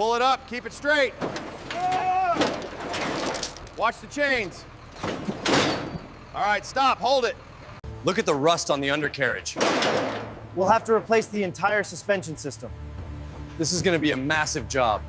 pull it up, keep it straight. Watch the chains. All right, stop, hold it. Look at the rust on the undercarriage. We'll have to replace the entire suspension system. This is gonna be a massive job.